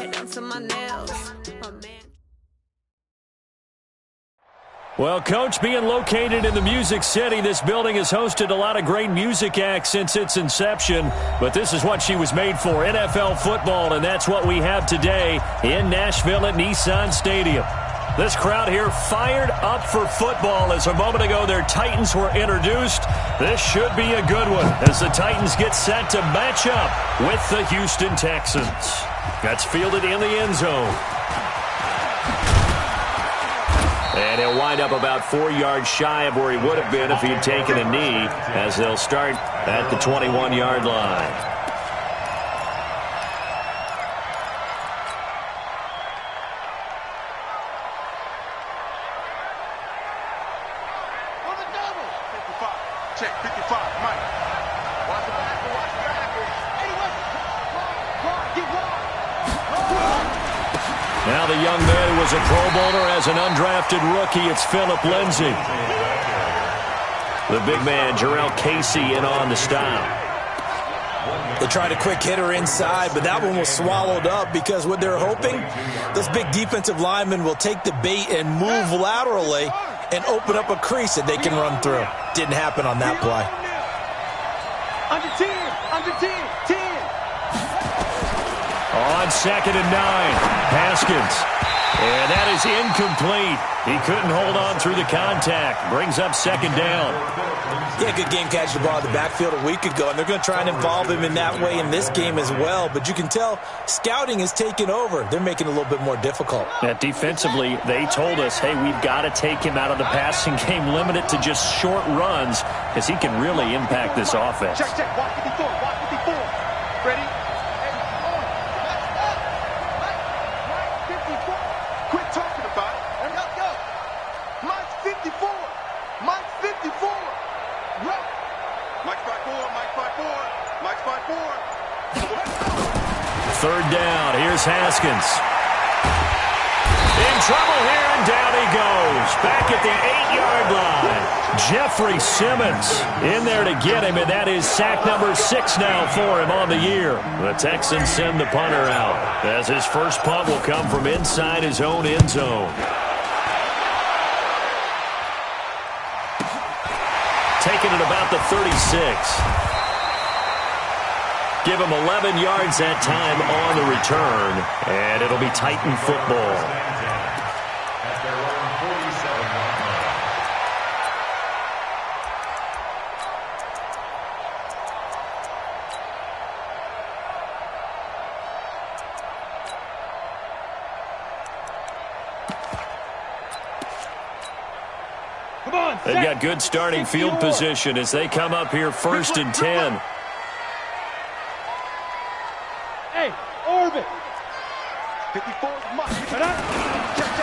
head down to my nails. My man. Well, Coach, being located in the Music City, this building has hosted a lot of great music acts since its inception, but this is what she was made for, NFL football, and that's what we have today in Nashville at Nissan Stadium. This crowd here fired up for football as a moment ago their Titans were introduced. This should be a good one as the Titans get set to match up with the Houston Texans. That's fielded in the end zone. And he'll wind up about 4 yards shy of where he would have been if he had taken a knee, as they'll start at the 21-yard line. Now the young man who was a Pro Bowler as an undrafted rookie, it's Phillip Lindsay. The big man, Jarrell Casey, in on the stop. They tried a quick hitter inside, but that one was swallowed up because what they're hoping, those big defensive linemen will take the bait and move laterally and open up a crease that they can run through. Didn't happen on that play. Under 10, 10. On 2nd and 9, Haskins. And that is incomplete. He couldn't hold on through the contact. Brings up 2nd down. Yeah, good game catching the ball in the backfield a week ago, and they're going to try and involve him in that way in this game as well. But you can tell scouting is taking over. They're making it a little bit more difficult. Yeah, defensively, they told us, hey, we've got to take him out of the passing game, limit it to just short runs, because he can really impact this offense. Check. Watch 54. Ready? Third down. Here's Haskins. In trouble here, and down he goes. Back at the 8-yard line. Jeffrey Simmons in there to get him, and that is sack number 6 now for him on the year. The Texans send the punter out, as his first punt will come from inside his own end zone. Taking it about the 36. Give him 11 yards that time on the return, and it'll be Titan football. They've got good starting field position as they come up here 1st and 10.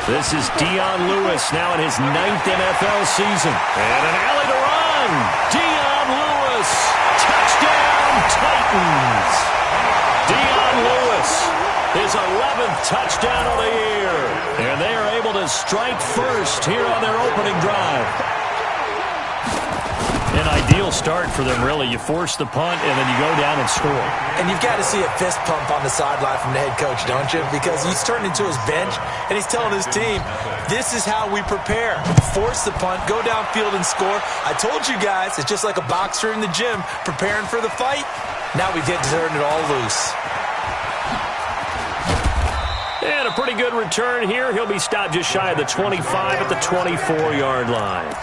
This is Dion Lewis now in his 9th NFL season. And an alley to run. Dion Lewis. Touchdown, Titans. Dion Lewis, his 11th touchdown of the year. And they are able to strike first here on their opening drive. An ideal start for them, really. You force the punt, and then you go down and score. And you've got to see a fist pump on the sideline from the head coach, don't you? Because he's turned into his bench, and he's telling his team, this is how we prepare. Force the punt, go downfield and score. I told you guys, it's just like a boxer in the gym preparing for the fight. Now we get to turn it all loose. And a pretty good return here. He'll be stopped just shy of the 25 at the 24-yard line.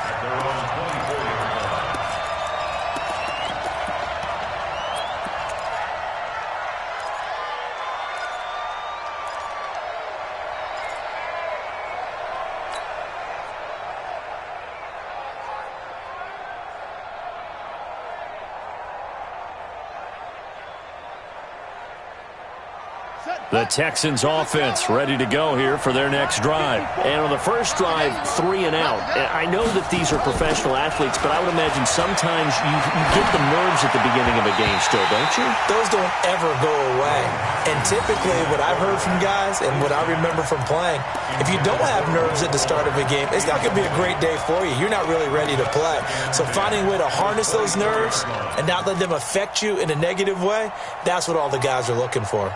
The Texans offense ready to go here for their next drive. And on the first drive, 3 and out. I know that these are professional athletes, but I would imagine sometimes you get the nerves at the beginning of a game still, don't you? Those don't ever go away. And typically what I've heard from guys and what I remember from playing, if you don't have nerves at the start of a game, it's not going to be a great day for you. You're not really ready to play. So finding a way to harness those nerves and not let them affect you in a negative way, that's what all the guys are looking for.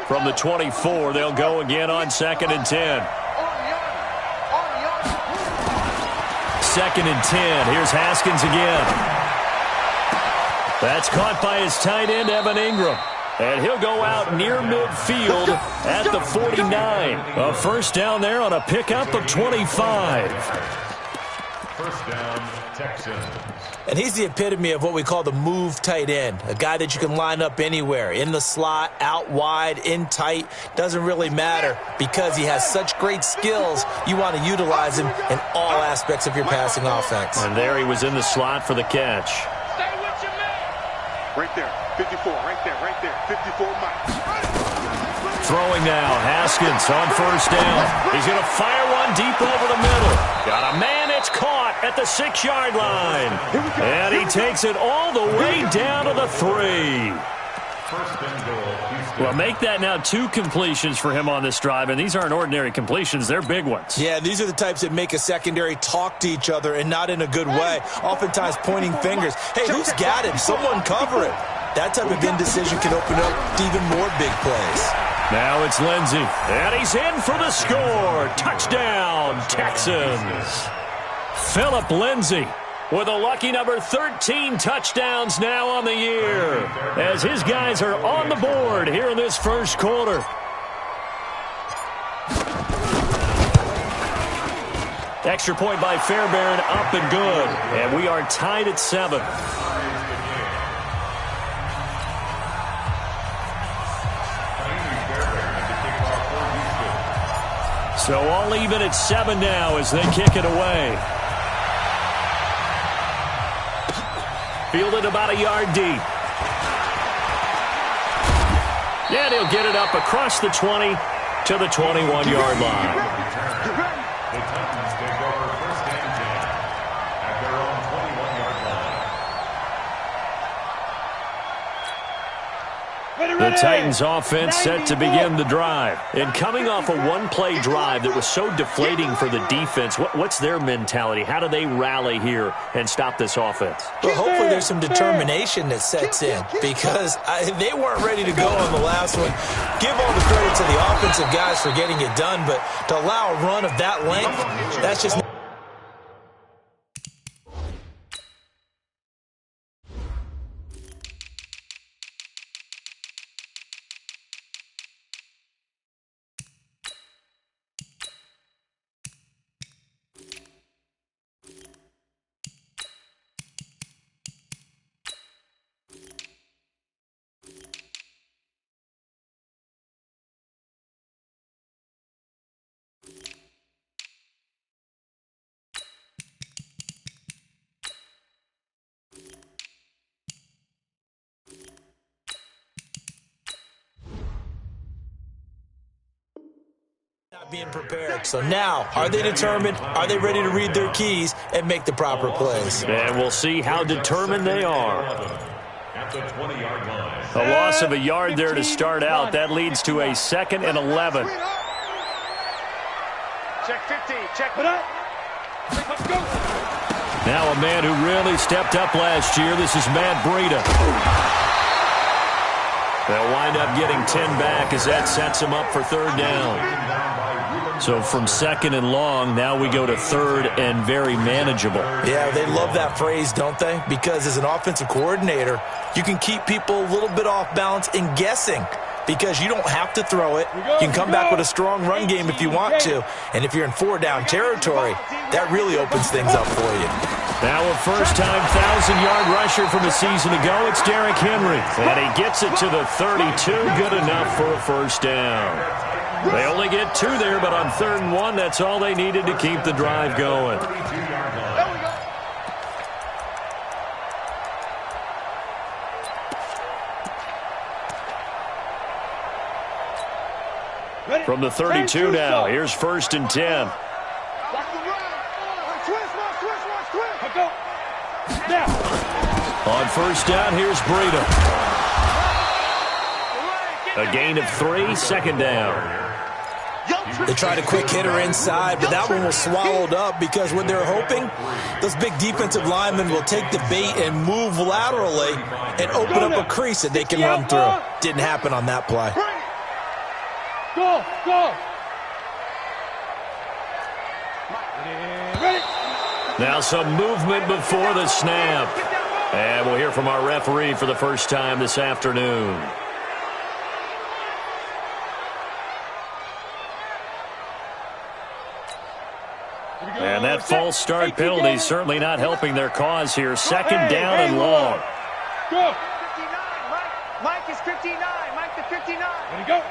From the 24, they'll go again on 2nd and 10. 2nd and 10. Here's Haskins again. That's caught by his tight end, Evan Ingram. And he'll go out near midfield at the 49. A first down there on a pickup of 25. First down, Texans. And he's the epitome of what we call the move tight end, a guy that you can line up anywhere, in the slot, out wide, in tight, doesn't really matter because he has such great skills. You want to utilize him in all aspects of your passing offense. And there he was in the slot for the catch. Stay with your man. Right there, 54, right there, 54 miles. Throwing now, Haskins on first down. He's going to fire one deep over the middle. Got a man, it's caught at the 6-yard line. And he takes it all the way down to the 3. First and goal, Houston. Well, make that now 2 completions for him on this drive, and these aren't ordinary completions. They're big ones. Yeah, these are the types that make a secondary talk to each other and not in a good way, oftentimes pointing fingers. Hey, who's got him? Someone cover it. That type of indecision can open up to even more big plays. Now it's Lindsey, and he's in for the score. Touchdown, Texans. Philip Lindsey with a lucky number 13 touchdowns now on the year as his guys are on the board here in this first quarter. Extra point by Fairbairn, up and good. And we are tied at 7. So all even at 7 now as they kick it away. Fielded about a yard deep. And he'll get it up across the 20 to the 21-yard line. The Titans take over first and 10 at their own 21-yard line. The Titans offense set to begin the drive. And coming off a one-play drive that was so deflating for the defense, what's their mentality? How do they rally here and stop this offense? Well, hopefully there's some determination that sets in because they weren't ready to go on the last one. Give all the credit to the offensive guys for getting it done, but to allow a run of that length, that's just... being prepared. So now, are they determined? Are they ready to read their keys and make the proper plays? And we'll see how determined they are. At the 20-yard line. A loss of a yard there to start out. That leads to a 2nd and 11. Check 15, check it up. Let's go. Now a man who really stepped up last year. This is Matt Breida. They'll wind up getting 10 back as that sets him up for 3rd down. So from 2nd and long, now we go to 3rd and very manageable. Yeah, they love that phrase, don't they? Because as an offensive coordinator, you can keep people a little bit off balance and guessing because you don't have to throw it. You can come back with a strong run game if you want to. And if you're in 4-down territory, that really opens things up for you. Now a first-time 1,000-yard rusher from a season ago, it's Derrick Henry. And he gets it to the 32, good enough for a first down. They only get 2 there, but on 3rd and 1, that's all they needed to keep the drive going. From the 32 now, here's 1st and 10. On first down, here's Breida. A gain of 3, 2nd down. They tried a quick hitter inside, but that one was swallowed up because what they're hoping, those big defensive linemen will take the bait and move laterally and open up a crease that they can run through. Didn't happen on that play. Go! Go! Ready? Now some movement before the snap. And we'll hear from our referee for the first time this afternoon. And that false start penalty is certainly not helping their cause here. Second down and long. Go! 59, Mike is 59. Mike the 59. Ready, go!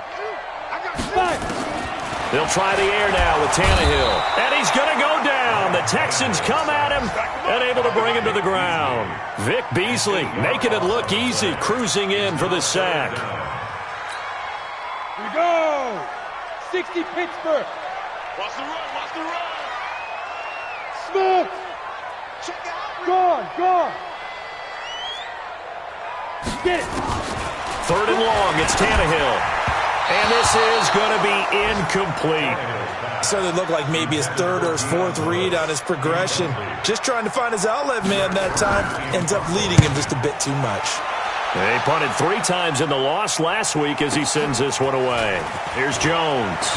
I got 5. They'll try the air now with Tannehill. And he's going to go down. The Texans come at him and able to bring him to the ground. Vic Beasley making it look easy, cruising in for the sack. Here we go! 60 Pittsburgh. Watch the run, watch the run. Smith! Gone, gone! Get it! Third and long, it's Tannehill. And this is going to be incomplete. So they look like maybe his third or his fourth read on his progression. Just trying to find his outlet man that time. Ends up leading him just a bit too much. They punted 3 times in the loss last week as he sends this one away. Here's Jones.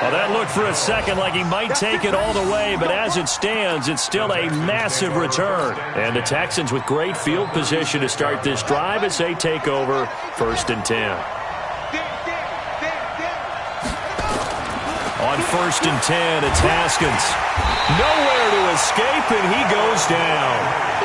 Well, that looked for a second like he might take it all the way, but as it stands, it's still a massive return. And the Texans with great field position to start this drive as they take over 1st and 10. On 1st and 10, it's Haskins. Nowhere to escape, and he goes down.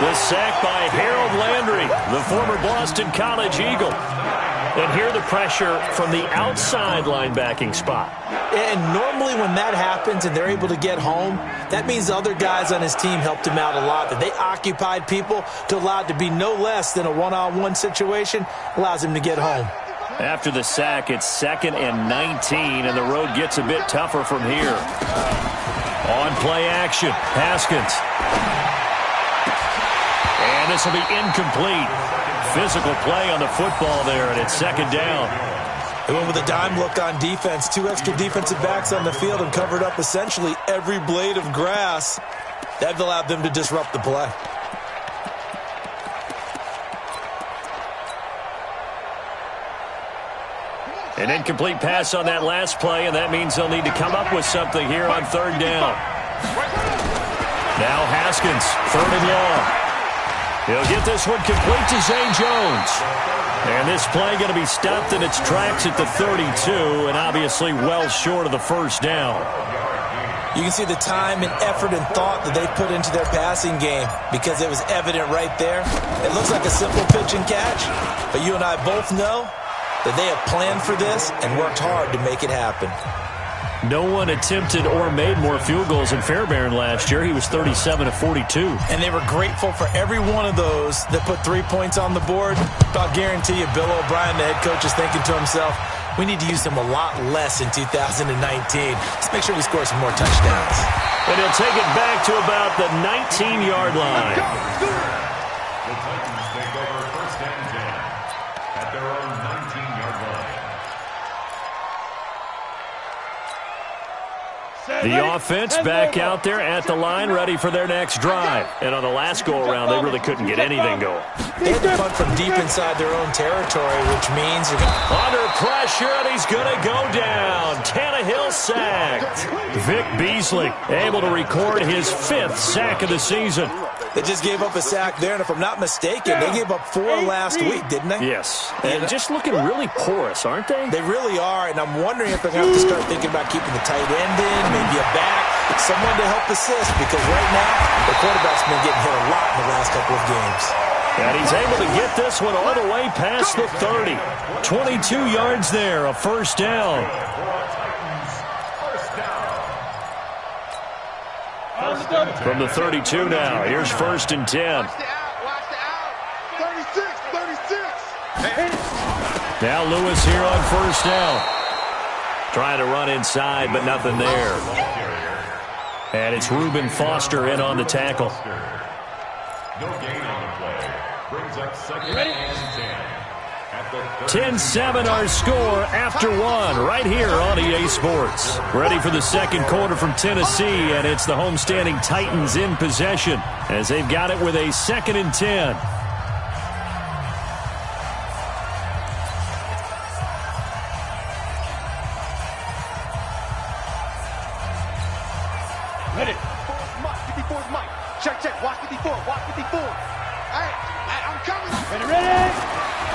The sack by Harold Landry, the former Boston College Eagle. And here the pressure from the outside linebacking spot. And normally when that happens and they're able to get home, that means the other guys on his team helped him out a lot. That they occupied people to allow it to be no less than a one-on-one situation, allows him to get home. After the sack, it's 2nd and 19, and the road gets a bit tougher from here. On play action, Haskins. And this will be incomplete. Physical play on the football there, and it's 2nd down. They went with a dime look on defense. 2 extra defensive backs on the field and covered up essentially every blade of grass. That allowed them to disrupt the play. An incomplete pass on that last play, and that means they'll need to come up with something here on 3rd down. Now Haskins, 3rd and long. He'll get this one complete to Zay Jones. And this play going to be stopped in its tracks at the 32, and obviously well short of the 1st down. You can see the time and effort and thought that they put into their passing game because it was evident right there. It looks like a simple pitch and catch, but you and I both know that they have planned for this and worked hard to make it happen. No one attempted or made more field goals than Fairbairn last year. He was 37 of 42. And they were grateful for every one of those that put 3 points on the board. I'll guarantee you Bill O'Brien, the head coach, is thinking to himself, we need to use him a lot less in 2019. Let's make sure we score some more touchdowns. And he'll take it back to about the 19-yard line. The Titans take over 1st and 10 at their own 19-yard line. The offense back out there at the line, ready for their next drive. And on the last go-around, they really couldn't get anything going. They had to punt from deep inside their own territory, which means you're under pressure, and he's going to go down. Tannehill sacked. Vic Beasley able to record his 5th sack of the season. They just gave up a sack there, and if I'm not mistaken, they gave up 4 last week, didn't they? Yes. And just looking really porous, aren't they? They really are, and I'm wondering if they're going to have to start thinking about keeping the tight end in, maybe a back, someone to help assist, because right now, the quarterback's been getting hit a lot in the last couple of games. And he's able to get this one all the way past the 30. 22 yards there, a 1st down. From the 32 now, here's 1st and 10. Watch the out. 36. Now Lewis here on 1st down. Trying to run inside, but nothing there. And it's Reuben Foster in on the tackle. No gain on the play. Brings up 2nd and 10. 10-7 our score after one right here on EA Sports. Ready for the second quarter from Tennessee, and it's the homestanding Titans in possession as they've got it with a 2nd and 10. Hit it. 54's Mike. Check. Watch 54. Watch 54. Hey, I'm coming. Ready.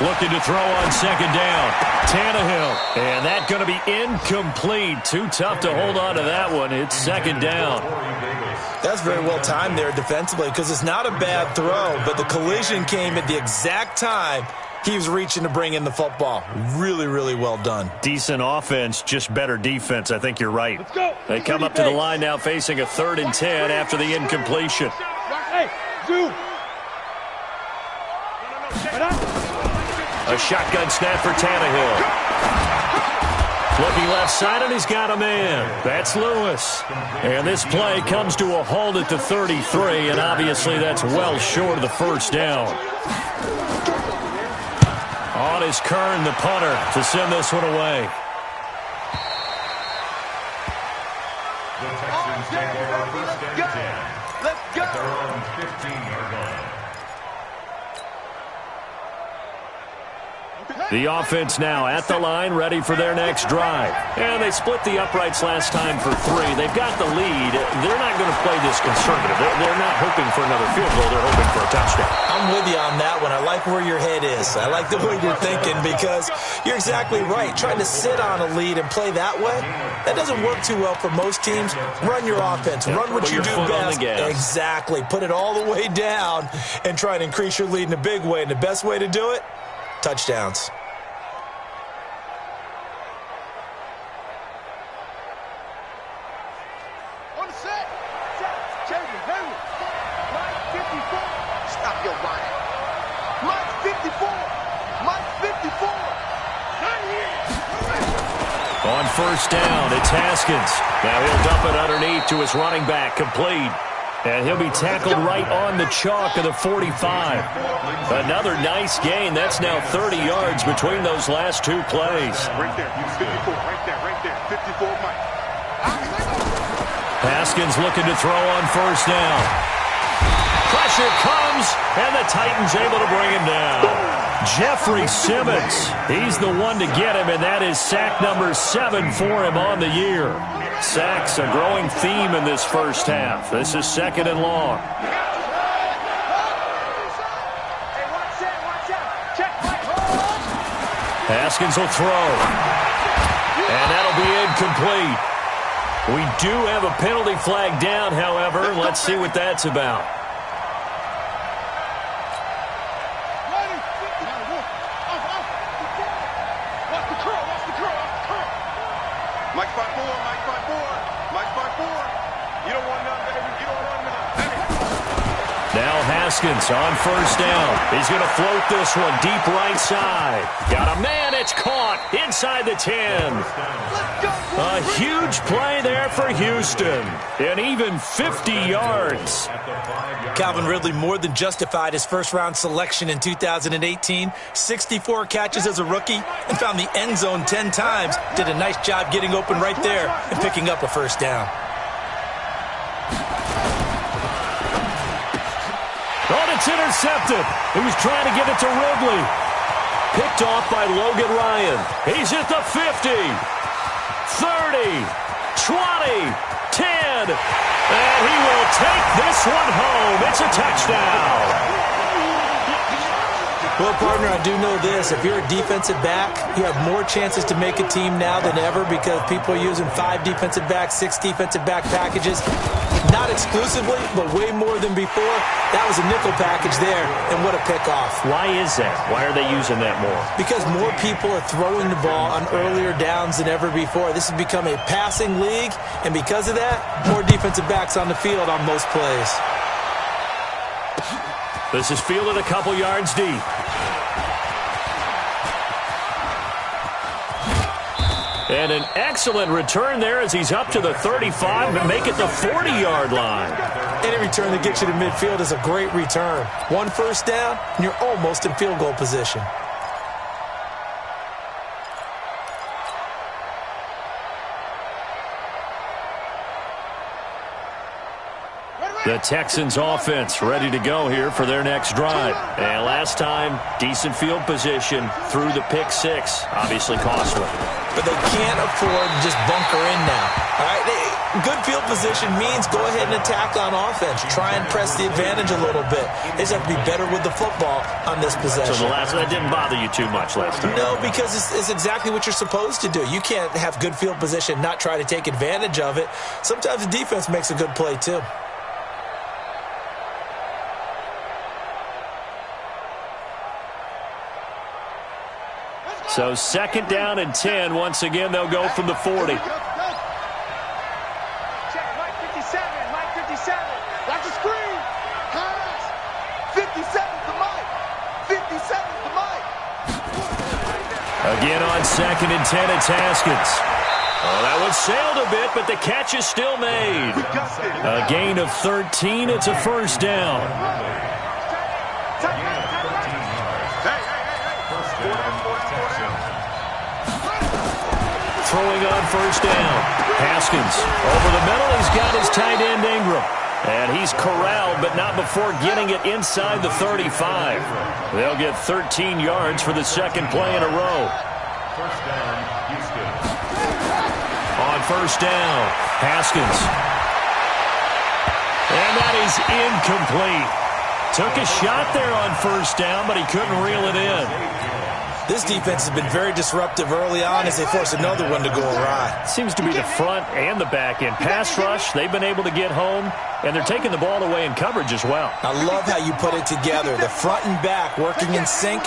Looking to throw on 2nd down. Tannehill. And that's going to be incomplete. Too tough to hold on to that one. It's 2nd down. That's very well timed there defensively because it's not a bad throw, but the collision came at the exact time he was reaching to bring in the football. Really, really well done. Decent offense, just better defense. I think you're right. Let's go. They come up to the line now facing a 3rd and 10 after the incompletion. Hey, zoom. A shotgun snap for Tannehill. Looking left side, and he's got a man. That's Lewis. And this play comes to a halt at the 33, and obviously that's well short of the 1st down. On is Kern, the punter, to send this one away. The Texans take over 1st and 10. Let's go. At their own 15-yard line. The offense now at the line, ready for their next drive. And they split the uprights last time for 3. They've got the lead. They're not going to play this conservative. They're not hoping for another field goal. They're hoping for a touchdown. I'm with you on that one. I like where your head is. I like the way you're thinking because you're exactly right. Trying to sit on a lead and play that way, that doesn't work too well for most teams. Run your offense. Run what you do best. Exactly. Put it all the way down and try and increase your lead in a big way. And the best way to do it, touchdowns. On the set. Mike 54. Stop your running. Mike 54. Mike 54. Not here. On 1st down, it's Haskins. Now he'll dump it underneath to his running back, complete. And he'll be tackled right on the chalk of the 45. Another nice gain. That's now 30 yards between those last 2 plays. Right there. 54. Right there. 54, Mike. Haskins looking to throw on 1st down. Pressure comes, and the Titans able to bring him down. Jeffrey Simmons, he's the one to get him, and that is sack number 7 for him on the year. Sacks, a growing theme in this 1st half. This is 2nd and long. Haskins will throw. And that'll be incomplete. We do have a penalty flag down, however. Let's see what that's about. Mike 5-4. Mike 5-4. You don't want none, baby. You don't want none. Now Haskins on 1st down. He's going to float this one deep right side. Got a man. It's caught inside the 10. A huge play there for Houston. And even 50 yards. Calvin Ridley more than justified his 1st-round selection in 2018. 64 catches as a rookie and found the end zone 10 times. Did a nice job getting open right there and picking up a 1st down. Oh, it's intercepted. He was trying to get it to Ridley. Picked off by Logan Ryan. He's at the 50, 30, 20, 10. And he will take this one home. It's a touchdown. Well, partner, I do know this. If you're a defensive back, you have more chances to make a team now than ever because people are using 5 defensive backs, 6 defensive back packages. Not exclusively, but way more than before. That was a nickel package there, and what a pickoff. Why is that? Why are they using that more? Because more people are throwing the ball on earlier downs than ever before. This has become a passing league, and because of that, more defensive backs on the field on most plays. This is fielded a couple yards deep. And an excellent return there as he's up to the 35 and make it the 40-yard line. Any return that gets you to midfield is a great return. 1 first down, and you're almost in field goal position. The Texans offense ready to go here for their next drive. And last time, decent field position through the pick six. Obviously costly. But they can't afford to just bunker in now. All right, good field position means go ahead and attack on offense. Try and press the advantage a little bit. They just have to be better with the football on this possession. So that didn't bother you too much last time? No, because it's exactly what you're supposed to do. You can't have good field position, not try to take advantage of it. Sometimes the defense makes a good play too. So 2nd down and 10. Once again, they'll go from the 40. Check, Mike 57, Mike 57. That's a screen. Pass. 57's the Mike. 57's the Mike. Again on 2nd and 10, it's Haskins. Oh, that one sailed a bit, but the catch is still made. A gain of 13. It's a first down. Throwing on first down. Haskins over the middle. He's got his tight end Ingram. And he's corralled, but not before getting it inside the 35. They'll get 13 yards for the second play in a row. First down, Houston. On first down, Haskins. And that is incomplete. Took a shot there on first down, but he couldn't reel it in. This defense has been very disruptive early on as they force another one to go awry. Seems to be the front and the back end. Pass rush, they've been able to get home, and they're taking the ball away in coverage as well. I love how you put it together. The front and back working in sync,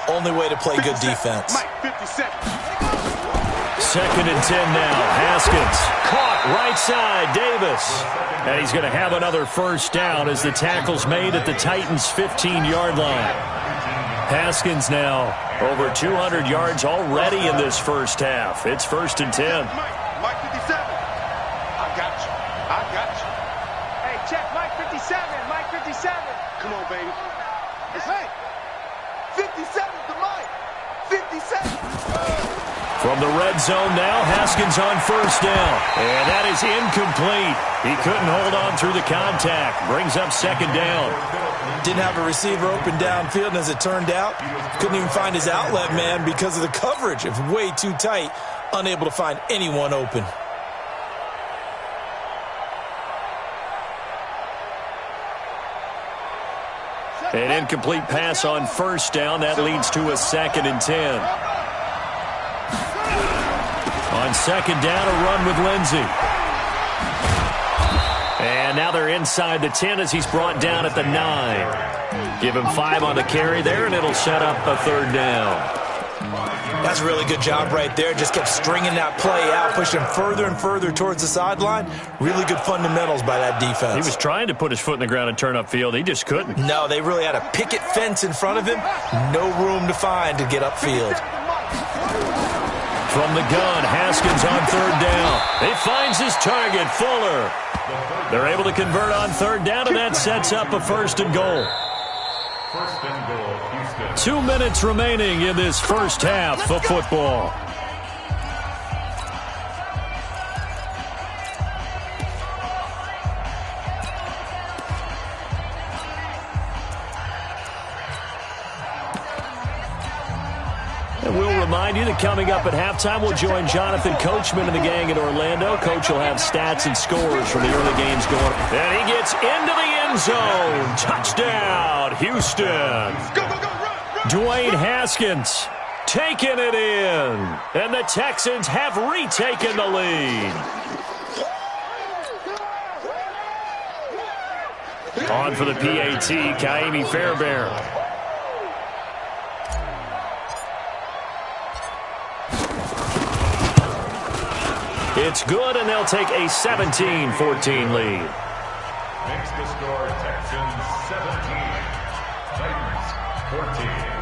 only way to play good defense. Mike 57. 2nd and 10 now. Haskins caught right side. Davis. And he's going to have another first down as the tackle's made at the Titans' 15-yard line. Haskins now over 200 yards already in this first half. It's 1st and 10. Mike 57. I got you. I got you. Hey, check, Mike 57, Mike 57. Come on, baby. Hey. 57's the Mike. 57. From the red zone now, Haskins on first down. And that is incomplete. He couldn't hold on through the contact. Brings up 2nd down. Didn't have a receiver open downfield, and as it turned out, couldn't even find his outlet man because of the coverage. It was way too tight, unable to find anyone open. An incomplete pass on first down. That leads to a 2nd and 10. On 2nd down, a run with Lindsey. And now they're inside the 10 as he's brought down at the 9. Give him 5 on the carry there, and it'll set up a 3rd down. That's a really good job right there. Just kept stringing that play out, pushing further and further towards the sideline. Really good fundamentals by that defense. He was trying to put his foot in the ground and turn upfield. He just couldn't. No, they really had a picket fence in front of him. No room to find to get upfield. From the gun, Haskins on 3rd down. He finds his target, Fuller. They're able to convert on 3rd down, and that sets up a 1st and goal. 1st and goal, Houston. 2 minutes remaining in this first half of football. And we'll remind you that coming up at halftime, we'll join Jonathan Coachman and the gang in Orlando. Coach will have stats and scores from the early games going. And he gets into the end zone. Touchdown, Houston. Go, go, go, run, run. Dwayne Haskins taking it in. And the Texans have retaken the lead. On for the PAT, Kaimi Fairbairn. It's good, and they'll take a 17-14 lead. Makes the score Texans 17, Titans 14.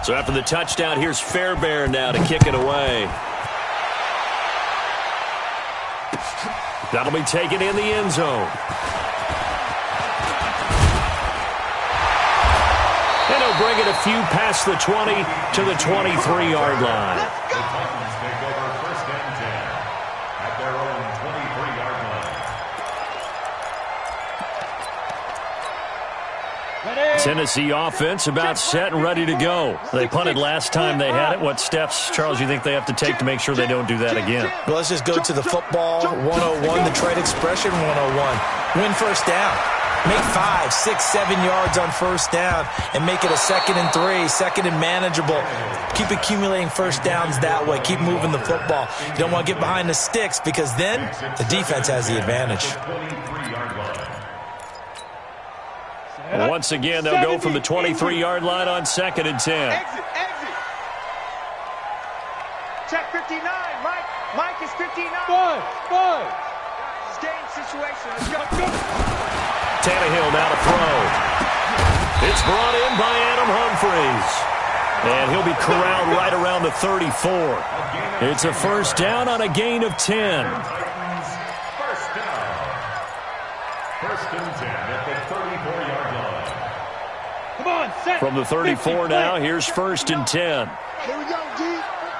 So after the touchdown, here's Fairbairn now to kick it away. That'll be taken in the end zone. And he'll bring it a few past the 20 to the 23-yard line. The Titans take over first and 10 at their own 23-yard line. Tennessee offense about set and ready to go. They punted last time they had it. What steps, Charles, you think they have to take to make sure they don't do that again? Well, let's just go to the football 101, the trade expression 101. Win first down. Make 5, 6, 7 yards on first down and make it a 2nd and 3, 2nd and manageable. Keep accumulating first downs that way. Keep moving the football. You don't want to get behind the sticks because then the defense has the advantage. Once again, they'll go from the 23-yard line on 2nd and 10. Exit. Check 59. Mike is 59. Good. It's game situation. Let's go. Tannehill now to throw. It's brought in by Adam Humphries. And he'll be corralled right around the 34. It's a first down on a gain of 10. First down. First and 10 at the 34-yard line. Come on, set. From the 34 now, here's first and 10. Here we go, D.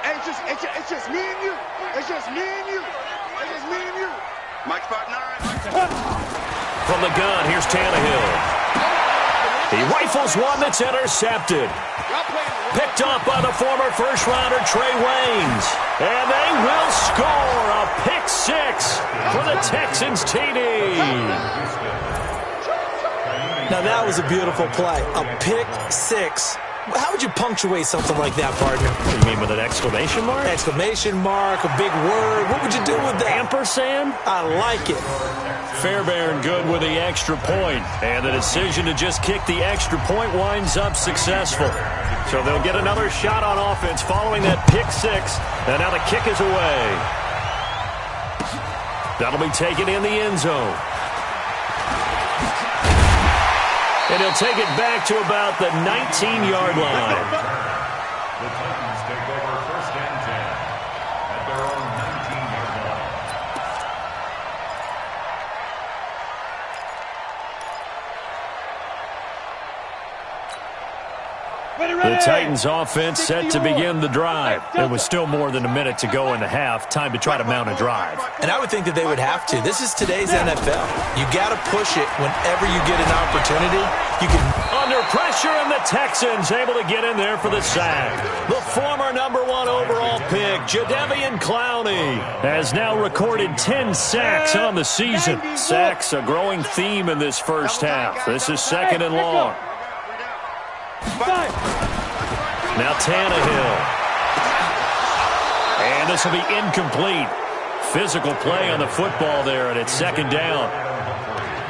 Hey, it's just me and you. It's just me and you. Mike spot 9. From the gun, here's Tannehill. He rifles one that's intercepted. Picked up by the former first-rounder Trey Waynes. And they will score a pick 6 for the Texans TD. Now, that was a beautiful play. A pick 6. How would you punctuate something like that, partner? What do you mean, with an exclamation mark? Exclamation mark, a big word. What would you do with that? Ampersand? I like it. Fairbairn good with the extra point. And the decision to just kick the extra point winds up successful. So they'll get another shot on offense following that pick 6. And now the kick is away. That'll be taken in the end zone. And he'll take it back to about the 19-yard line. The Titans take over first and 10 at their own 19-yard line. The Titans offense set to begin the drive. It was still more than a minute to go in the half. Time to try to mount a drive. And I would think that they would have to. This is today's NFL. You got to push it whenever you get an opportunity. You can. Under pressure, and the Texans able to get in there for the sack. The former #1 overall pick, Jadeveon Clowney, has now recorded 10 sacks on the season. Sacks, a growing theme in this first half. This is 2nd and long. Now Tannehill. And this will be incomplete. Physical play on the football there, and it's 2nd down.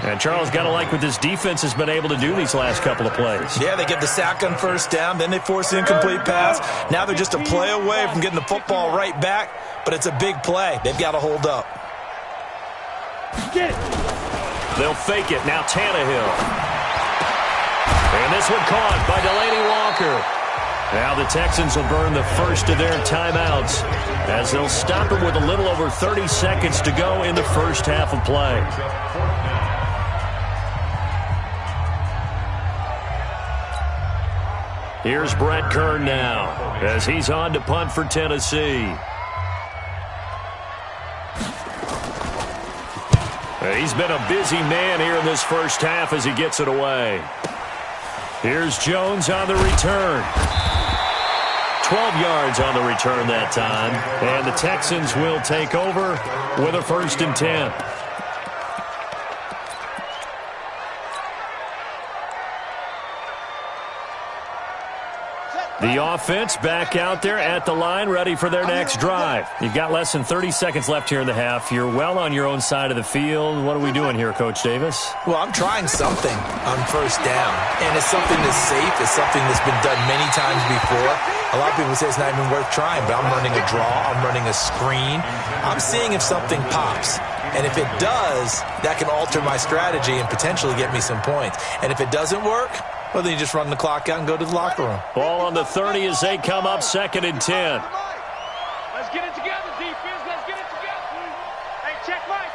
And Charles, got to like what this defense has been able to do these last couple of plays. Yeah, they get the sack on first down, then they force the incomplete pass. Now they're just a play away from getting the football right back, but it's a big play. They've got to hold up. Get it. They'll fake it. Now Tannehill. And this one caught by Delaney Walker. Now the Texans will burn the first of their timeouts as they'll stop it with a little over 30 seconds to go in the first half of play. Here's Brett Kern now as he's on to punt for Tennessee. He's been a busy man here in this first half as he gets it away. Here's Jones on the return. 12 yards on the return that time. And the Texans will take over with a 1st and 10. The offense back out there at the line, ready for their next drive. You've got less than 30 seconds left here in the half. You're well on your own side of the field. What are we doing here, Coach Davis? Well, I'm trying something on first down, and it's something that's safe. It's something that's been done many times before. A lot of people say it's not even worth trying, but I'm running a draw. I'm running a screen. I'm seeing if something pops. And if it does, that can alter my strategy and potentially get me some points. And if it doesn't work, well, then you just run the clock out and go to the locker room. Ball on the 30 as they come up 2nd and 10. Let's get it together, defense. Let's get it together. Hey, check Mike.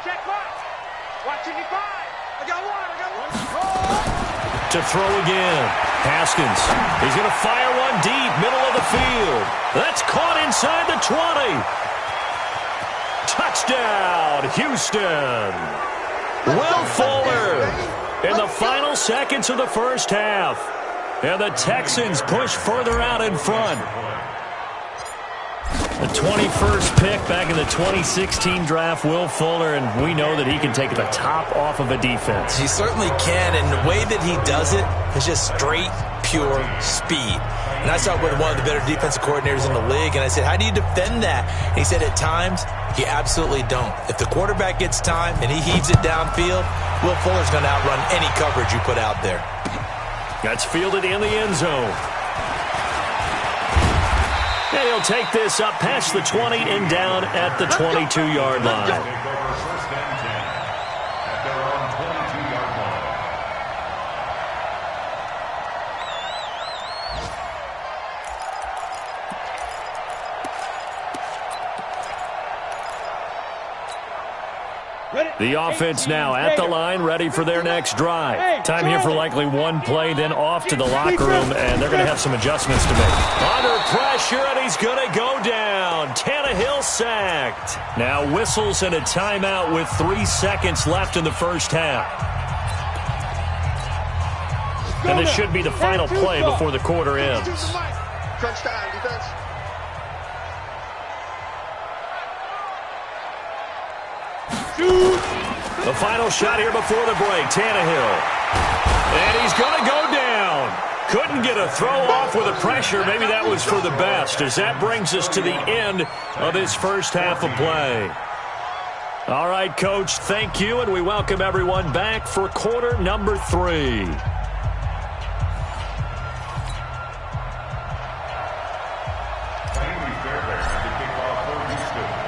Watch 55. I got one. To throw again. Haskins. He's going to fire one deep, middle of the field. That's caught inside the 20. Touchdown, Houston. Will Fuller in the final seconds of the first half. And the Texans push further out in front. The 21st pick back in the 2016 draft, Will Fuller, and we know that he can take the top off of a defense. He certainly can, and the way that he does it is just straight, pure speed. And I saw it with one of the better defensive coordinators in the league, and I said, how do you defend that? And he said, at times, you absolutely don't. If the quarterback gets time and he heaves it downfield, Will Fuller's going to outrun any coverage you put out there. That's fielded in the end zone. And he'll take this up past the 20 and down at the 22-yard line. Take over first and 10 at their own 22-yard line. The offense now at the line, ready for their next drive. Time here for likely one play, then off to the locker room, and they're going to have some adjustments to make. Under pressure, and he's going to go down. Tannehill sacked. Now whistles and a timeout with 3 seconds left in the first half. And this should be the final play before the quarter ends. Crunch time, defense. The final shot here before the break, Tannehill. And he's going to go down. Couldn't get a throw off with the pressure. Maybe that was for the best, as that brings us to the end of this first half of play. All right, Coach, thank you, and we welcome everyone back for quarter number 3.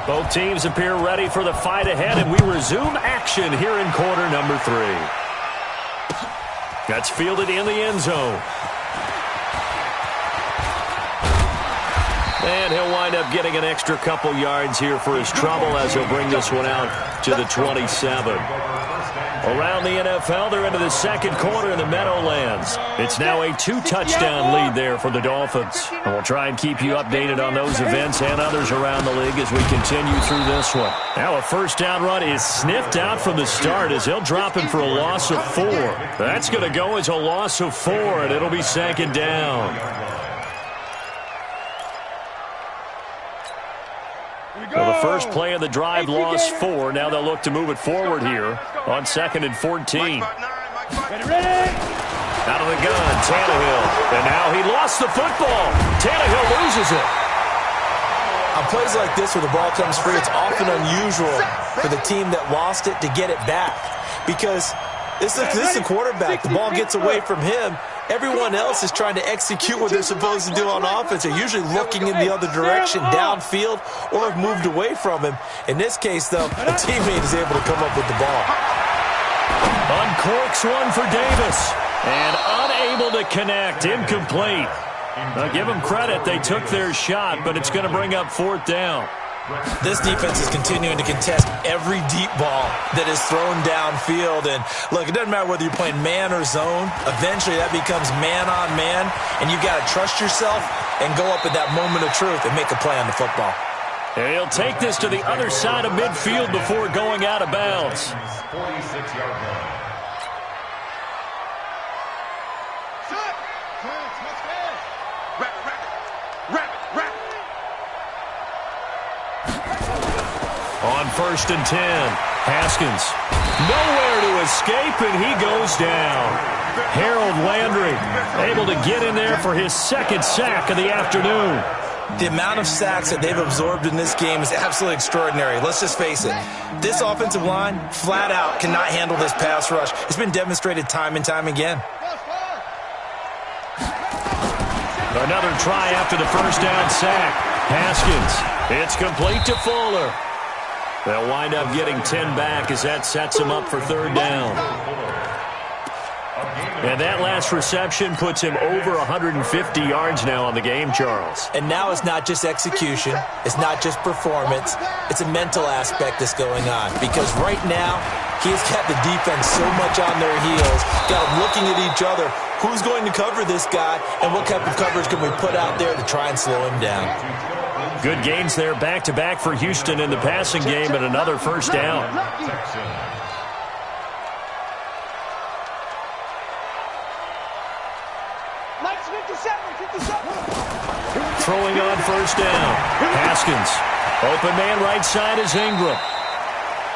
Both teams appear ready for the fight ahead, and we resume action here in quarter number 3. That's fielded in the end zone. And he'll wind up getting an extra couple yards here for his trouble as he'll bring this one out to the 27. Around the NFL, they're into the second quarter in the Meadowlands. It's now a 2-touchdown lead there for the Dolphins. And we'll try and keep you updated on those events and others around the league as we continue through this one. Now a first down run is sniffed out from the start as they'll drop him for a loss of 4. That's going to go as a loss of 4, and it'll be second down. Well, the first play of the drive lost 4. Now they'll look to move it forward here on 2nd and 14. Out of the gun, Tannehill. And now he lost the football. Tannehill loses it. On plays like this where the ball comes free, it's often unusual for the team that lost it to get it back. Because this is the quarterback. The ball gets away from him. Everyone else is trying to execute what they're supposed to do on offense. They're usually looking in the other direction, downfield, or have moved away from him. In this case, though, a teammate is able to come up with the ball. Uncorks one for Davis. And unable to connect. Incomplete. Now, give them credit. They took their shot, but it's going to bring up 4th down. This defense is continuing to contest every deep ball that is thrown downfield. And, look, it doesn't matter whether you're playing man or zone. Eventually, that becomes man-on-man, and you've got to trust yourself and go up at that moment of truth and make a play on the football. And he'll take this to the other side of midfield before going out of bounds. 46-yard line. On 1st and 10, Haskins. Nowhere to escape, and he goes down. Harold Landry able to get in there for his 2nd sack of the afternoon. The amount of sacks that they've absorbed in this game is absolutely extraordinary. Let's just face it. This offensive line, flat out, cannot handle this pass rush. It's been demonstrated time and time again. Another try after the first down sack. Haskins. It's complete to Fuller. They'll wind up getting 10 back as that sets them up for 3rd down. And that last reception puts him over 150 yards now on the game, Charles. And now it's not just execution. It's not just performance. It's a mental aspect that's going on. Because right now, he has kept the defense so much on their heels, got them looking at each other. Who's going to cover this guy, and what type of coverage can we put out there to try and slow him down? Good gains there back-to-back for Houston in the passing game and another first down. Throwing on first down. Haskins. Open man right side is Ingram.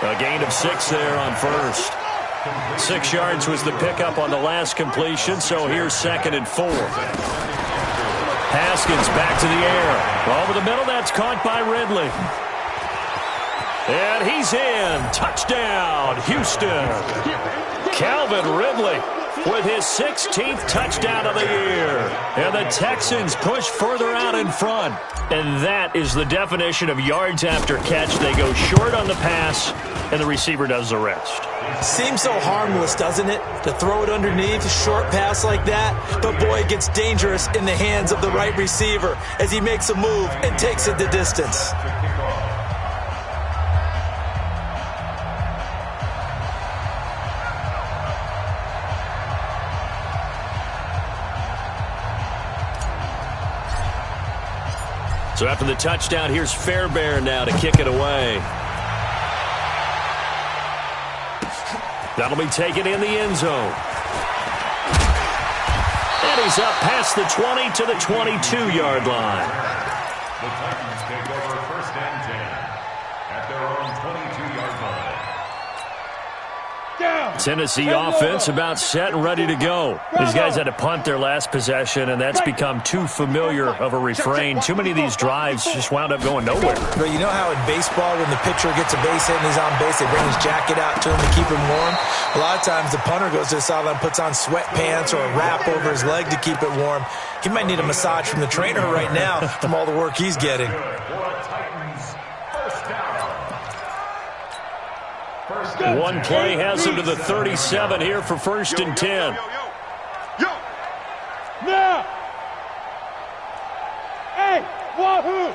A gain of 6 there on first. 6 yards was the pickup on the last completion, so here's 2nd and 4. Haskins back to the air. Over the middle, that's caught by Ridley. And he's in. Touchdown, Houston. Calvin Ridley with his 16th touchdown of the year. And the Texans push further out in front. And that is the definition of yards after catch. They go short on the pass, and the receiver does the rest. Seems so harmless, doesn't it? To throw it underneath, a short pass like that. But, boy, it gets dangerous in the hands of the right receiver as he makes a move and takes it the distance. So after the touchdown, here's Fairbairn now to kick it away. That'll be taken in the end zone. And he's up past the 20 to the 22-yard line. The Titans take over 1st and 10 at their own 22-yard line. Tennessee offense about set and ready to go. These guys had to punt their last possession, and that's become too familiar of a refrain. Too many of these drives just wound up going nowhere. But you know how in baseball, when the pitcher gets a base hit and he's on base, they bring his jacket out to him to keep him warm? A lot of times the punter goes to the sideline, puts on sweatpants or a wrap over his leg to keep it warm. He might need a massage from the trainer right now from all the work he's getting. One play has him to the 37 here for 1st and 10. Now! Hey! Wahoo!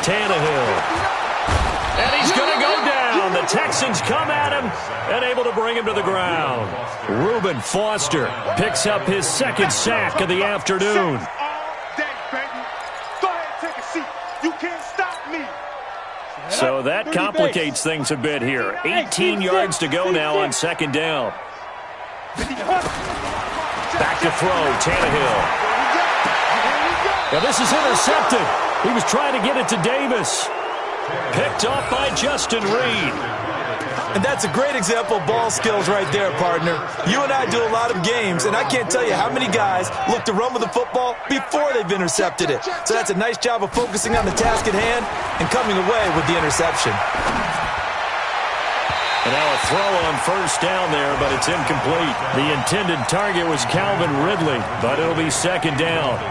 Tannehill. And he's going to go down. The Texans come at him and able to bring him to the ground. Reuben Foster picks up his 2nd sack of the afternoon. All day, baby. Go ahead, take a seat. You can't stop me. So that complicates things a bit here. 18 yards to go now on 2nd down. Back to throw, Tannehill. Now this is intercepted. He was trying to get it to Davis. Picked off by Justin Reed. And that's a great example of ball skills right there, partner. You and I do a lot of games, and I can't tell you how many guys look to run with the football before they've intercepted it. So that's a nice job of focusing on the task at hand and coming away with the interception. And now a throw on 1st down there, but it's incomplete. The intended target was Calvin Ridley, but it'll be 2nd down.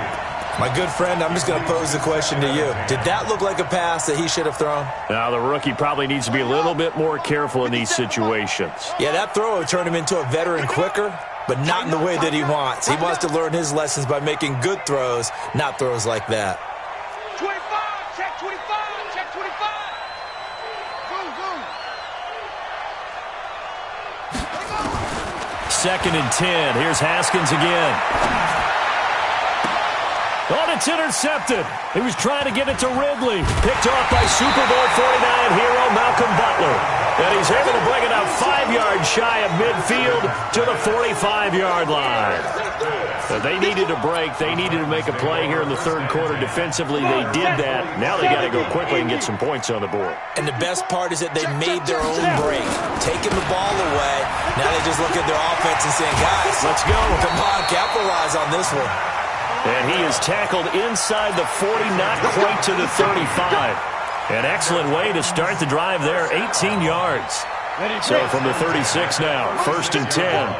My good friend, I'm just going to pose the question to you. Did that look like a pass that he should have thrown? Now, the rookie probably needs to be a little bit more careful in these situations. Yeah, that throw would turn him into a veteran quicker, but not in the way that he wants. He wants to learn his lessons by making good throws, not throws like that. 25, check 25, check 25. Go. 2nd and 10. Here's Haskins again. Oh, it's intercepted. He was trying to get it to Ridley. Picked off by Super Bowl 49 hero Malcolm Butler. And he's able to bring it up 5 yards shy of midfield to the 45-yard line. So they needed a break. They needed to make a play here in the 3rd quarter. Defensively, they did that. Now they got to go quickly and get some points on the board. And the best part is that they made their own break, taking the ball away. Now they just look at their offense and saying, guys, let's go. Come on, capitalize on this one. And he is tackled inside the 40, not quite to the 35. An excellent way to start the drive there, 18 yards. So from the 36 now, 1st and 10.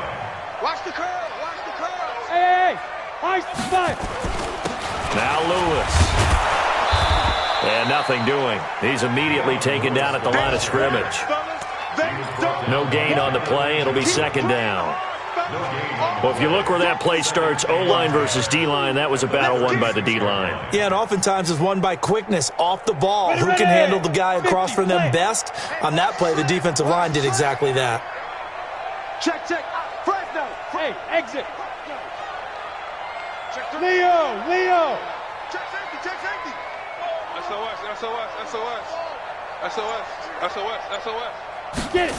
Watch the curl, watch the curl. Hey, ice spot. Now Lewis. And nothing doing. He's immediately taken down at the line of scrimmage. No gain on the play. It'll be second down. Well, if you look where that play starts, O-line versus D-line, that was a battle won by the D-line. Yeah, and oftentimes it's won by quickness off the ball. Who can handle the guy across from them best? On that play, the defensive line did exactly that. Check. Fresno. Hey, exit. Leo. Check safety. SOS. Get it.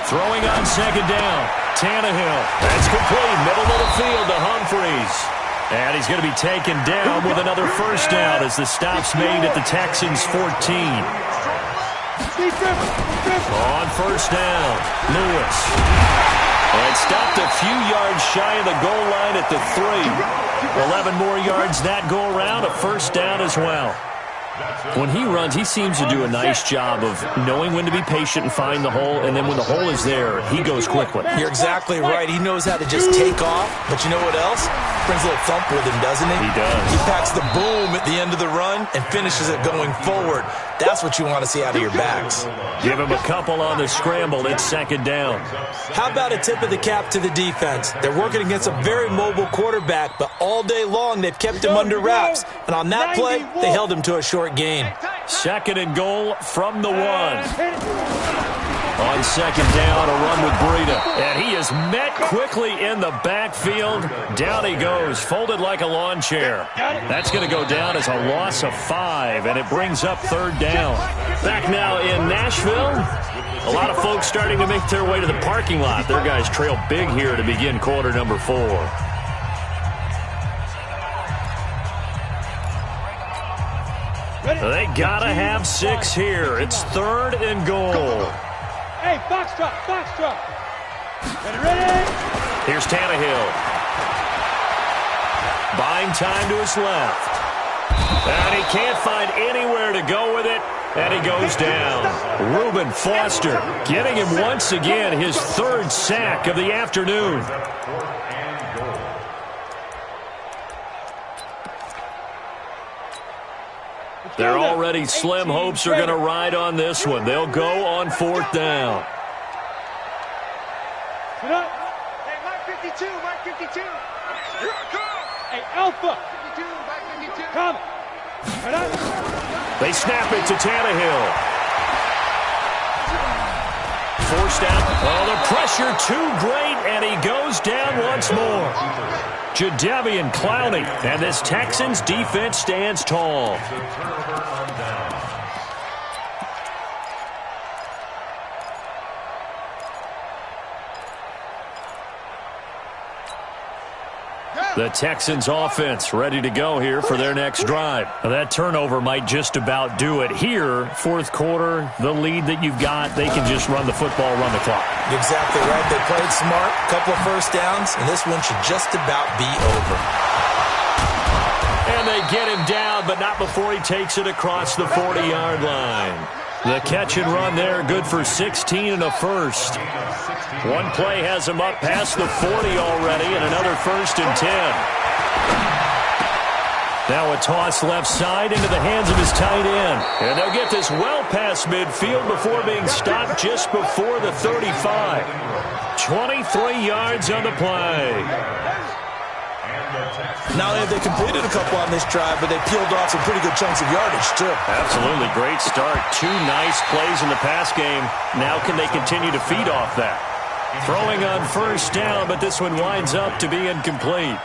Throwing on second down. Tannehill. That's complete. Middle of the field to Humphreys. And he's going to be taken down with another first down as the stop's made at the Texans 14. On first down, Lewis. And stopped a few yards shy of the goal line at the 3. 11 more yards that go around, a first down as well. When he runs, he seems to do a nice job of knowing when to be patient and find the hole, and then when the hole is there, he goes quickly. You're exactly right. He knows how to just take off, but you know what else? Brings a little thump with him, doesn't he? He does. He packs the boom at the end of the run and finishes it going forward. That's what you want to see out of your backs. Give him a couple on the scramble. It's second down. How about a tip of the cap to the defense? They're working against a very mobile quarterback, but all day long they've kept him under wraps. And on that play, they held him to a short gain. Second and goal from the 1. On second down, a run with Breida. And he is met quickly in the backfield. Down he goes, folded like a lawn chair. That's going to go down as a loss of 5, and it brings up third down. Back now in Nashville. A lot of folks starting to make their way to the parking lot. Their guys trail big here to begin quarter number 4. They gotta have 6 here. It's third and goal. Hey, box truck. Ready? Here's Tannehill. Buying time to his left. And he can't find anywhere to go with it. And he goes down. Reuben Foster getting him once again his 3rd sack of the afternoon. They're already slim hopes are going to ride on this one. They'll go on 4th down. Hey, Mike 52. Hey, Alpha. 52, Mike 52. Come. They snap it to Tannehill. Forced out. Oh, the pressure too great, and he goes down once more. Jadeveon Clowney, and this Texans defense stands tall. The Texans offense ready to go here for their next drive. Now, that turnover might just about do it. Here, 4th quarter, the lead that you've got, they can just run the football, run the clock. Exactly right. They played smart, couple of first downs, and this one should just about be over. And they get him down, but not before he takes it across the 40-yard line. The catch and run there, good for 16 and a first. One play has him up past the 40 already, and another 1st and 10. Now a toss left side into the hands of his tight end. And they'll get this well past midfield before being stopped just before the 35. 23 yards on the play. Not only have they completed a couple on this drive, but they peeled off some pretty good chunks of yardage, too. Absolutely. Great start. 2 nice plays in the pass game. Now can they continue to feed off that? Throwing on first down, but this one winds up to be incomplete.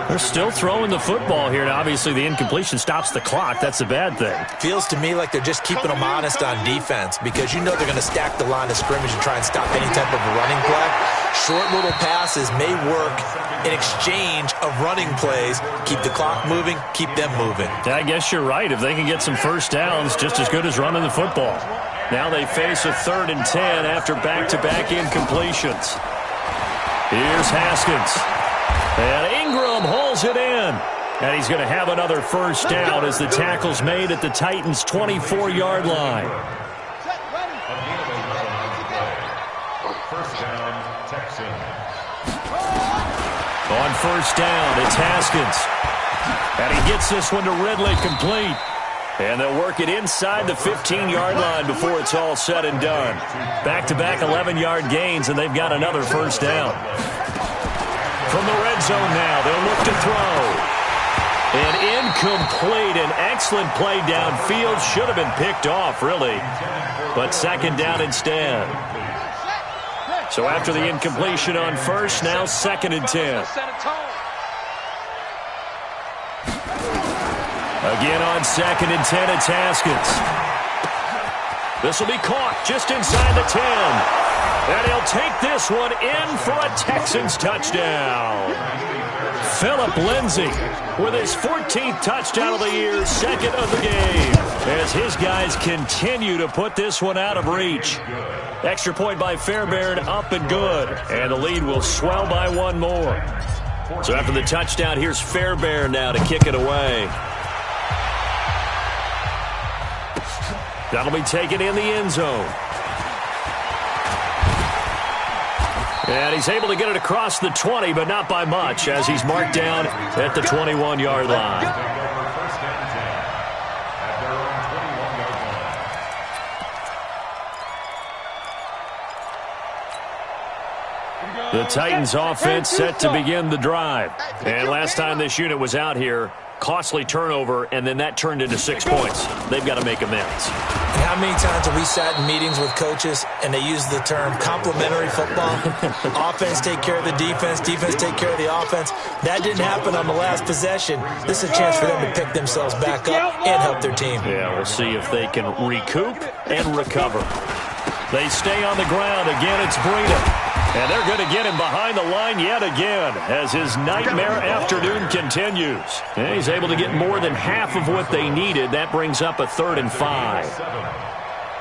They're still throwing the football here. Now, obviously, the incompletion stops the clock. That's a bad thing. Feels to me like they're just keeping them honest on defense because you know they're going to stack the line of scrimmage and try and stop any type of a running play. Short little passes may work in exchange of running plays. Keep the clock moving, keep them moving. I guess you're right. If they can get some first downs, just as good as running the football. Now they face a 3rd and 10 after back-to-back incompletions. Here's Haskins. And Ingram hauls it in. And he's going to have another first down as the tackle's made at the Titans' 24-yard line. First down, Texans. On first down, it's Haskins. And he gets this one to Ridley complete. And they'll work it inside the 15-yard line before it's all said and done. Back-to-back 11-yard gains, and they've got another first down. From the red zone now, they'll look to throw. An incomplete, an excellent play downfield. Should have been picked off, really. But second down instead. So after the incompletion on first, now second and 10. Again on second and 10, it's Haskins. This will be caught just inside the 10. And he'll take this one in for a Texans touchdown. Phillip Lindsay with his 14th touchdown of the year, second of the game, as his guys continue to put this one out of reach. Extra point by Fairbairn, up and good. And the lead will swell by one more. So after the touchdown, here's Fairbairn now to kick it away. That'll be taken in the end zone. And he's able to get it across the 20, but not by much, as he's marked down at the 21-yard line. The Titans offense set to begin the drive. And last time this unit was out here, costly turnover, and then that turned into 6 points. They've got to make amends. And how many times have we sat in meetings with coaches and they use the term complementary football? Offense take care of the defense, defense take care of the offense. That didn't happen on the last possession. This is a chance for them to pick themselves back up and help their team. Yeah, we'll see if they can recoup and recover. They stay on the ground. Again, it's Breida. And they're going to get him behind the line yet again as his nightmare afternoon continues. And he's able to get more than half of what they needed. That brings up a 3rd and 5.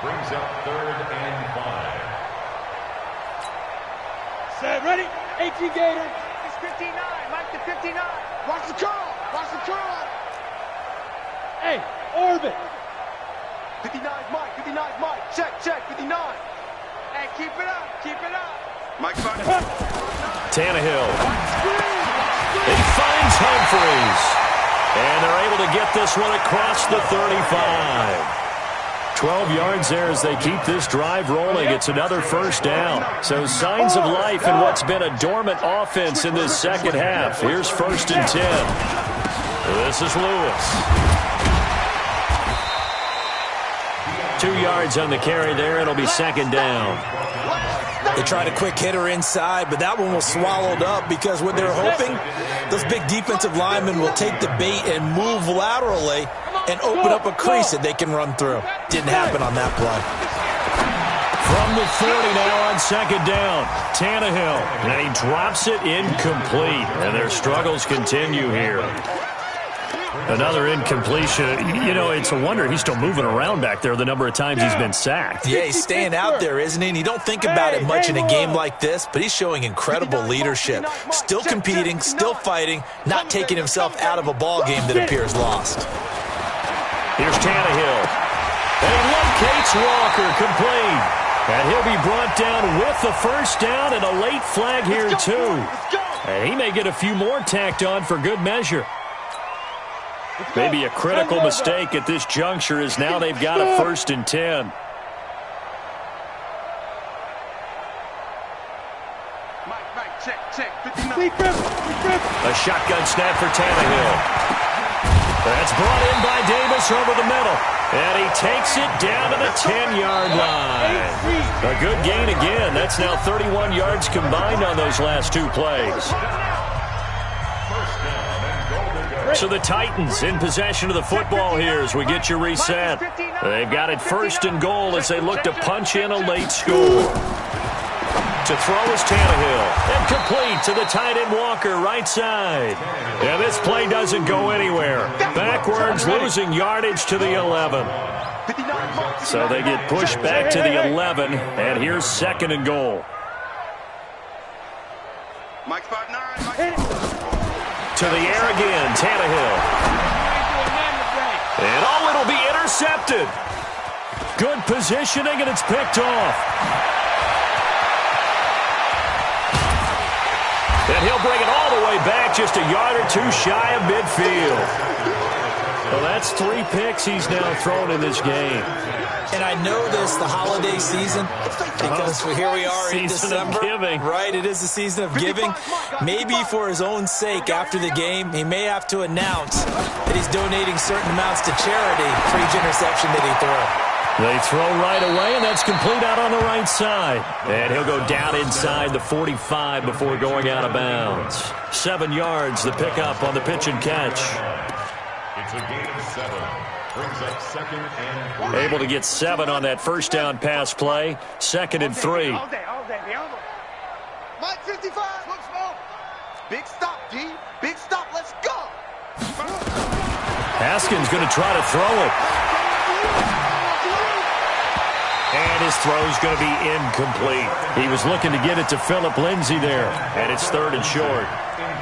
Brings up 3rd and 5. Set, ready? 18 Gator. It's 59. Mike to 59. Watch the curl. Watch the curl. Hey, orbit. 59 Mike. 59 Mike. Check, check. 59. Hey, keep it up. Keep it up. Mike's back. Tannehill. He finds Humphreys. And they're able to get this one across the 35. 12 yards there as they keep this drive rolling. It's another first down. So signs of life in what's been a dormant offense in this second half. Here's 1st and 10. This is Lewis. 2 yards on the carry there. It'll be second down. They tried a quick hitter inside, but that one was swallowed up because what they're hoping, those big defensive linemen will take the bait and move laterally and open up a crease that they can run through. Didn't happen on that play. From the 40 now on second down, Tannehill. And he drops it incomplete. And their struggles continue here. Another incompletion. You know, it's a wonder he's still moving around back there the number of times he's been sacked. Yeah, he's staying out there, isn't he? And you don't think about it much in a game like this, but he's showing incredible leadership. Still competing, still fighting, not taking himself out of a ball game that appears lost. Here's Tannehill. And he locates Walker, complete. And he'll be brought down with the first down and a late flag here, too. And he may get a few more tacked on for good measure. Maybe a critical mistake at this juncture is now they've got a 1st and 10. Mike, check, check. 59. A shotgun snap for Tannehill. That's brought in by Davis over the middle. And he takes it down to the 10-yard line. A good gain again. That's now 31 yards combined on those last 2 plays. So the Titans in possession of the football here as we get you reset. They've got it 1st and goal as they look to punch in a late score. To throw is Tannehill. And complete to the tight end Walker, right side. And this play doesn't go anywhere. Backwards, losing yardage to the 11. So they get pushed back to the 11. And here's 2nd and goal. Mike's back 9. To the air again, Tannehill. And it'll be intercepted. Good positioning, and it's picked off. And he'll bring it all the way back, just a yard or 2 shy of midfield. Well, that's 3 picks he's now thrown in this game. And I know this, the holiday season, because here we are in December. Giving. Right, it is the season of giving. Maybe for his own sake, after the game, he may have to announce that he's donating certain amounts to charity for each interception that he throws. They throw right away, and that's complete out on the right side. And he'll go down inside the 45 before going out of bounds. 7 yards, the pickup on the pitch and catch. It's a gain of 7. Brings up 2nd and 3. Able to get 7 on that first down pass play. 2nd and 3. All day, Mike 55, look small. Big stop, D. Big stop, let's go. Haskins going to try to throw it. And his throw's going to be incomplete. He was looking to get it to Phillip Lindsay there. And it's 3rd and short.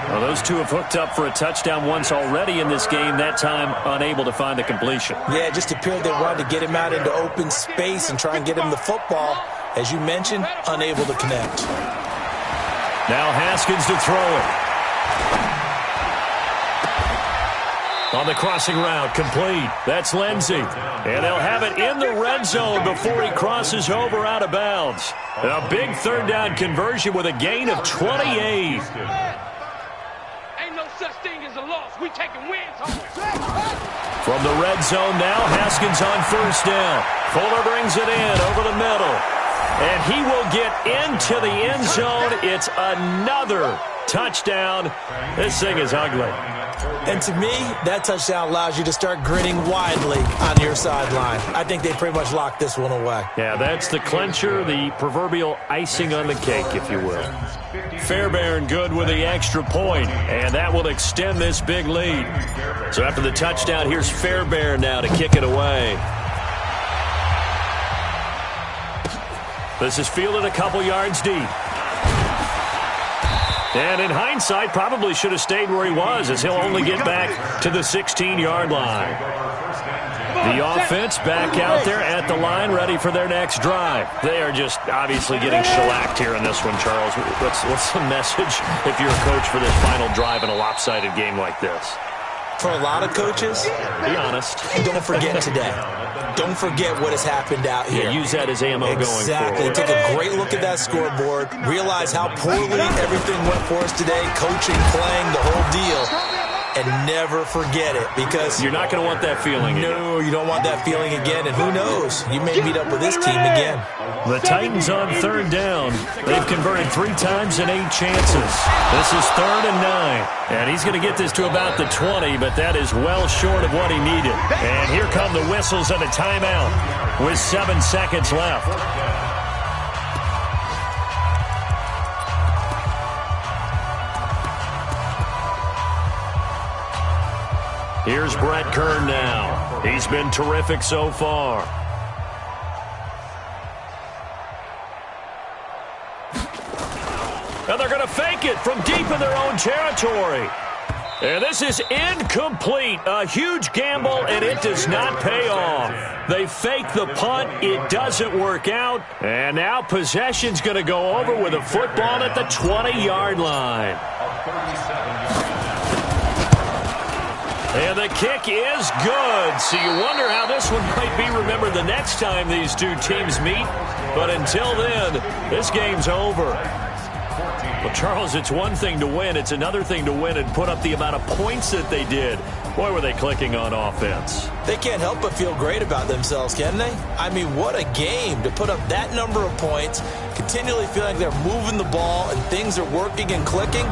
Well, those two have hooked up for a touchdown once already in this game, that time unable to find the completion. Yeah, it just appeared they wanted to get him out into open space and try and get him the football. As you mentioned, unable to connect. Now Haskins to throw it. On the crossing route, complete. That's Lindsay. And they'll have it in the red zone before he crosses over out of bounds. A big 3rd down conversion with a gain of 28. Such thing as a loss. We taking wins home. From the red zone now, Haskins on 1st down. Fuller brings it in over the middle. And he will get into the end zone. It's another touchdown. This thing is ugly. And to me, that touchdown allows you to start grinning widely on your sideline. I think they pretty much locked this one away. Yeah, that's the clincher, the proverbial icing on the cake, if you will. Fairbairn good with the extra point, and that will extend this big lead. So after the touchdown, here's Fairbairn now to kick it away. This is fielded a couple yards deep. And in hindsight, probably should have stayed where he was, as he'll only get back to the 16-yard line. The offense back out there at the line, ready for their next drive. They are just obviously getting shellacked here in this one, Charles. What's the message if you're a coach for this final drive in a lopsided game like this? For a lot of coaches, be honest. Don't forget today. Don't forget what has happened out here. Yeah, use that as ammo going forward. Exactly. Take a great look at that scoreboard. Realize how poorly everything went for us today. Coaching, playing, the whole deal. And never forget it, because you're not going to want that feeling again. No, you don't want that feeling again. And who knows? You may meet up with this team again. The Titans on 3rd down. They've converted 3 times in 8 chances. This is 3rd and 9. And he's going to get this to about the 20, but that is well short of what he needed. And here come the whistles and a timeout with 7 seconds left. Here's Brett Kern now. He's been terrific so far. And they're going to fake it from deep in their own territory. And this is incomplete. A huge gamble, and it does not pay off. They fake the punt. It doesn't work out. And now possession's going to go over with a football at the 20-yard line. And the kick is good. So you wonder how this one might be remembered the next time these two teams meet. But until then, this game's over. Well, Charles, it's one thing to win. It's another thing to win and put up the amount of points that they did. Boy, were they clicking on offense. They can't help but feel great about themselves, can they? I mean, what a game to put up that number of points, continually feeling like they're moving the ball and things are working and clicking.